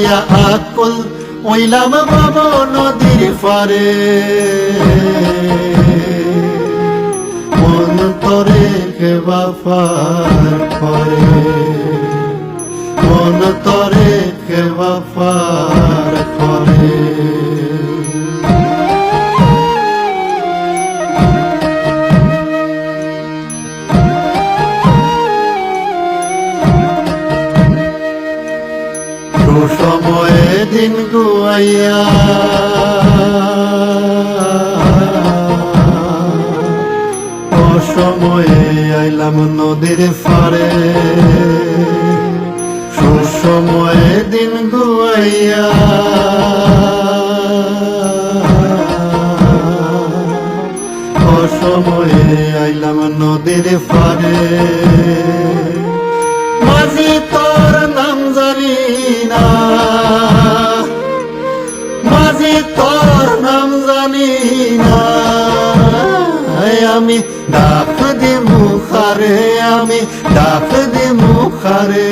হারাইয়া আকুল ওইলাম ভব নদীর পারে মন তরে খেবা পার করে মন তরে খেবা পার করে সময়ে দিন গুয়াইয়া অসময়ে আইলাম নদীর পারে সুসময়ে দিন গুয়াইয়া অসময়ে আইলাম নদীর পারে মাঝি তোর নাম জানি না মাঝি তোর নাম জানি না আমি ডাক দি মুখারে আমি ডাক দি মুখারে